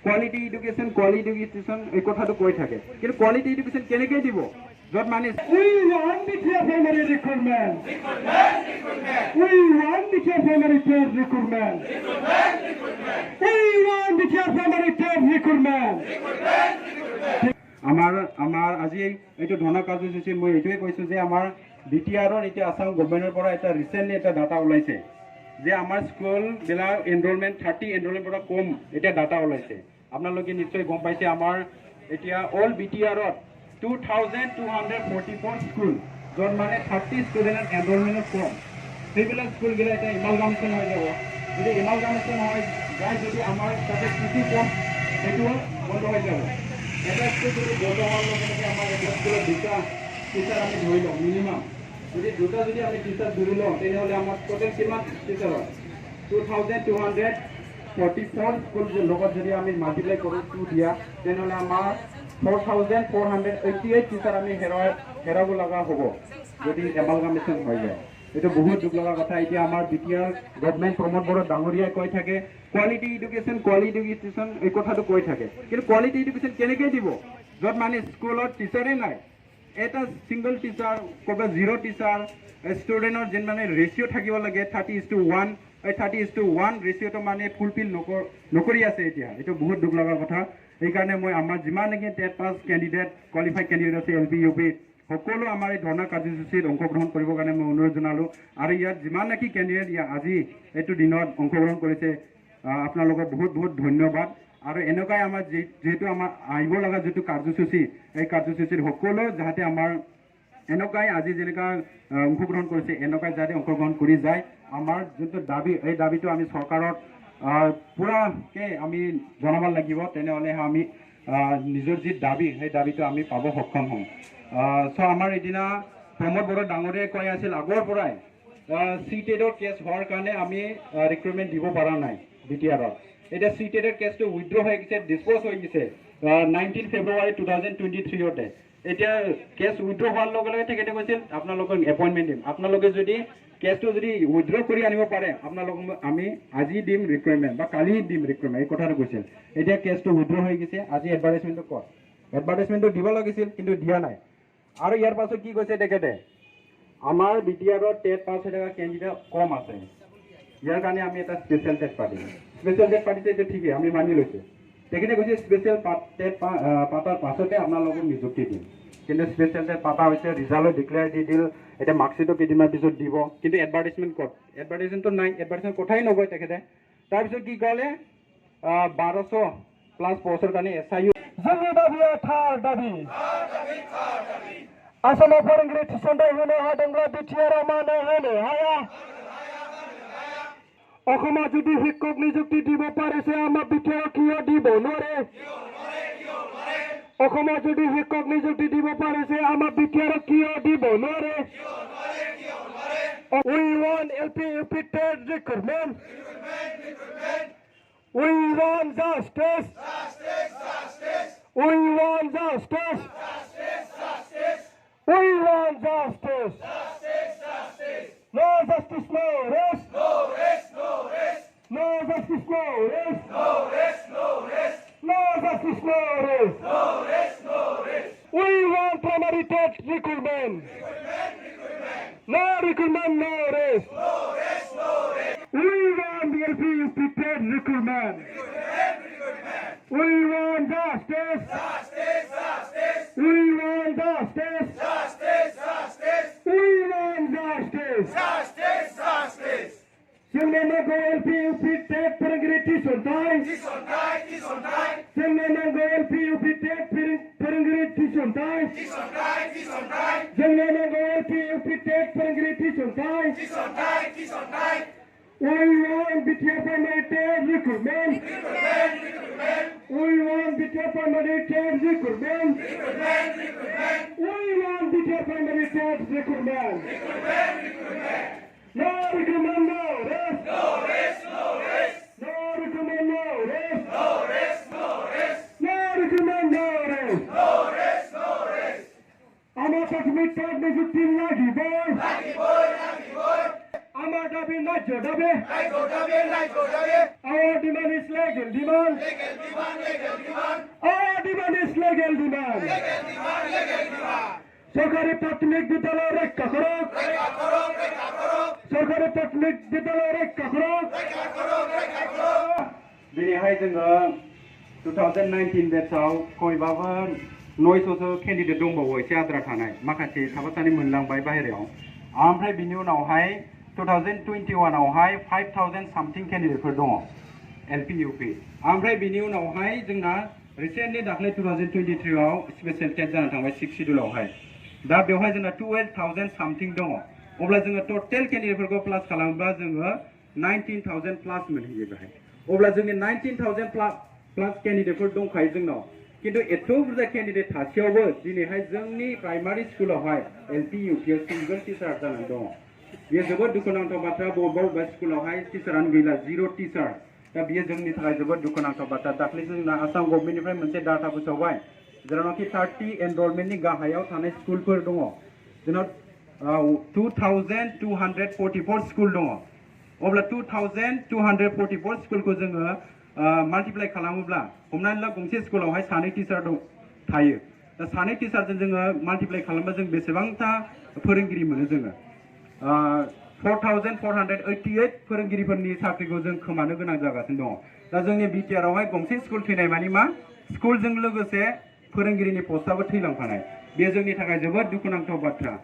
Quality education এই কথাটো কৈ থাকে কিন্তু কোৱালিটি এডুকেশ্যন কেনেকৈ দিব য'ত মানে We want BTR primary recruitment. We want BTR primary TET recruitment. We want BTR primary TET recruitment. আমাৰ আজি এইটো ধৰ্ণা কাৰ্যসূচী মই এইটোৱে কৈছোঁ যে আমাৰ BTRৰ এতিয়া আসাম গভৰ্ণমেণ্টৰ পৰা এটা ৰিচেণ্টলি এটা ডাটা ওলাইছে যে আমাৰ স্কুলবিলাক এনৰোলমেণ্ট 30 এনৰোলমেণ্ট পৰা কম এতিয়া ডাটা ওলাইছে আপোনালোকে নিশ্চয় গম পাইছে আমাৰ এতিয়া অল BTRত 2244 স্কুল য'ত মানে 30 ষ্টুডেণ্টৰ এনৰোলমেণ্ট কম সেইবিলাক স্কুলবিলাক এতিয়া ইমালগামেশ্যন হৈ যাব যদি ইমালগামেশ্যন হৈ যায় যদি আমাৰ তাতে কৃষি কম সেইটো বন্ধ হৈ যাব এটা স্কুল যদি বন্ধ হোৱাৰ লগে লগে আমাৰ এটা স্কুলত দুটা টিচাৰ আমি ধৰি লওঁ মিনিমাম যদি দুটা যদি আমি টিচাৰ ধৰি লওঁ তেনেহ'লে আমাৰ টোটেল কিমান টিচাৰ হয় 2244 স্কুল লগত যদি আমি মাল্টিপ্লাই কৰোঁ 2 দিয়া তেনেহ'লে আমাৰ 4488 টিচাৰ আমি হেৰাব লগা হ'ব যদি এমালগামেশ্যন হৈ যায় এইটো বহুত দুখ লগা কথা এতিয়া আমাৰ BTR গভৰ্ণমেণ্ট প্ৰমোদ বড়ো ডাঙৰীয়াই কৈ থাকে কোৱালিটি এডুকেশ্যন এই কথাটো কৈ থাকে কিন্তু কোৱালিটি এডুকেশ্যন কেনেকৈ দিব য'ত মানে স্কুলত টিচাৰে নাই এটা সিংগল টিচাৰ ক'ৰবাত 0 টিচাৰ ষ্টুডেণ্টৰ যেন মানে ৰেচিঅ' থাকিব লাগে 30:1 এই 30:1 ৰেচিঅ'টো মানে ফুলফিল নকৰি আছে এতিয়া এইটো বহুত দুখ লগা কথা সেইকাৰণে মই আমাৰ যিমান নেকি TET pass candidate qualified candidate আছে LP UP সকলো আমাৰ এই ধৰ্ণা কাৰ্যসূচীত অংশগ্ৰহণ কৰিবৰ কাৰণে মই অনুৰোধ জনালোঁ আৰু ইয়াত যিমান নেকি কেণ্ডিডেট আজি এইটো দিনত অংশগ্ৰহণ কৰিছে আপোনালোকক বহুত বহুত ধন্যবাদ আৰু এনেকুৱাই আমাৰ যিহেতু আমাৰ আহিব লগা যিটো কাৰ্যসূচী এই কাৰ্যসূচীৰ সকলো যাতে আমাৰ এনেকুৱাই আজি যেনেকুৱা অংশগ্ৰহণ কৰিছে এনেকুৱাই যাতে অংশগ্ৰহণ কৰি যায় আমাৰ যোনটো দাবী এই দাবীটো আমি চৰকাৰত পুৰাকৈ আমি জনাব লাগিব তেনেহ'লে আমি নিজৰ যি দাবী সেই দাবীটো আমি পাব সক্ষম হ'ম চ' আমাৰ এদিনা প্ৰমোদ বড়ো ডাঙৰীয়াই কৈ আছিল আগৰ পৰাই CTETৰ কেছ হোৱাৰ কাৰণে আমি ৰিক্ৰুটমেণ্ট দিব পৰা নাই BTRত এতিয়া CTETৰ কেছটো উইথড্ৰ হৈ গৈছে ডিছপ'জ হৈ গৈছে 19 ফেব্ৰুৱাৰী 2023তে এতিয়া কেছ উইথড্ৰ হোৱাৰ লগে লগে তেখেতে কৈছিল আপোনালোকক এপইণ্টমেণ্ট দিম আপোনালোকে যদি কেছটো যদি উইথড্ৰ কৰি আনিব পাৰে আপোনালোকক আমি আজি দিম ৰিক্ৰুটমেণ্ট বা কালি দিম ৰিক্ৰুটমেণ্ট এই কথাটো কৈছিল এতিয়া কেছটো উইথড্ৰ হৈ গৈছে আজি এডভাৰটাইজমেণ্টটো কয় এডভাৰটাইজমেণ্টটো দিব লাগিছিল কিন্তু দিয়া নাই আৰু ইয়াৰ পাছত কি কৈছে তেখেতে আমাৰ BTRত টেট পাছ হৈ থকা কেণ্ডিডেট কম আছে ইয়াৰ কাৰণে আমি এটা স্পেচিয়েল টেট পাতিম স্পেচিয়েল টেট পাতিছে এইটো ঠিকেই আমি মানি লৈছোঁ তেখেতে কৈছে স্পেচিয়েল টেট পাতাৰ পাছতে আপোনালোকক নিযুক্তি দিম কিন্তু স্পেচিয়েল টেট পাতা হৈছে ৰিজাল্ট ডিক্লেয়াৰ দি দিল এতিয়া মাৰ্কশ্বিটো কেইদিনমান পিছত দিব কিন্তু এডভাৰটাইজমেণ্ট ক'ত এডভাৰটাইজমেণ্টটো নাই এডভাৰটাইজমেণ্ট কথাই নকয় তেখেতে তাৰপিছত কি ক'লে 1200+ পষ্টৰ কাৰণে SIU जोंनि दाबिया थार दाबि आसामाव फोरोंगिरि थिसनथाइ होनो हादोंब्ला BTRआव मानो होनो हाया অসমত যদি শিক্ষক নিযুক্তি দিব পাৰিছে আমাৰ BTR কিয় দিব নোৱাৰে অসমত যদি শিক্ষক নিযুক্তি দিব পাৰিছে আমাৰ BTR কিয় দিব নোৱাৰে We want LP&UP TET recruitment. We want justice. We want justice. We want justice. No justice, no rest. No justice, no rest. No justice, no rest. We want primary TET recruitment. No recruitment, no rest. We want the LP&UP TET recruitment. We want justice. We want justice. We want justice. hwnangou LP&UP TET फोरोंगिरि थिसनथाइ hwnangou LP&UP TET फोरोंगिरि थिसनथाइ hwnangou LP&UP TET फोरोंगिरि थिसनथाइ We want BTR primary TET recruitment. We want BTR primary TET recruitment. We want BTR primary TET recruitment. No recruitment, no rest. No recruitment, no rest. No recruitment, no rest. Our Kashmir TET নিযুক্তি লাগিব Our dabi not your dabi. Our demand is legal demand. Our demand is legal demand. सरकारी प्राथमिक विद्यालय रक्षा करो सरकारी प्राथमिक विद्यालय रक्षा करो दिनैहाय जोङो 2019 बेचाव खयबाबो 900 केन्डिडेट दंबावो एसे आद्रा थानाय माखासे साफा सानै मोनलांबाय बाहेरायाव ओमफ्राय बिनि उनावहाय 2021 आवहाय 5000 सामथिं केन्डिडेटफोर दङ LP UP ओमफ्राय बिनि उनावहाय जोंना रिसेन्टलि दाख्लै 2023 आव स्पेशल टेट जाना थांबाय 6 शिड्यूलावहाय दा बेवहाय जोंना 12000 सामथिं दङ अब्ला जोङो टोटेल केन्डिडेटफोरखौ प्लास खालामोब्ला जोङो 19000 प्लास मोनहैयो बेहाय अब्ला जोंनि 19000 प्लास केन्डिडेटफोर दंखायो जोंनाव किन्तु एथ' बुरजा केन्डिडेट थासेयावबो दिनैहाय जोंनि प्राइमारि स्कुलावहाय LP UP आव सिंगल टिचार जानानै दङ बेयो जोबोद दुखुनांथाव बाथ्रा बबेबा स्कुलावहाय टिचारानो गैला 0 टिचार दा बेयो जोंनि थाखाय जोबोद दुखुनांथाव बाथ्रा दाख्लैसो जोंना आसाम गभर्नमेन्टनिफ्राय मोनसे डाटा फोसावबाय जेरावनाखि 30 एनरलमेन्टनि गाहायाव थानाय स्कुलफोर दङ जोंनाव 2244 स्कुल दङ अब्ला 2244 स्कुलखौ जोङो माल्टिप्लाइ खालामोब्ला हमनानै ला गंसे स्कुलावहाय सानै टिचार थायो दा सानै टिचारजों जोङो माल्टिप्लाइ खालामोब्ला जों बेसेबांथा फोरोंगिरि मोनो जोङो 4488 फोरोंगिरिफोरनि साख्रिखौ जों खोमानो गोनां जागासिनो दङ दा जोंनि BTR आवहाय गंसे स्कुल थैनाय मानि मा स्कुलजों लोगोसे फोरोंगिरिनि पस्टआबो थैलांफानाय बेयो जोंनि थाखाय जोबोद दुखुनांथाव बाथ्रा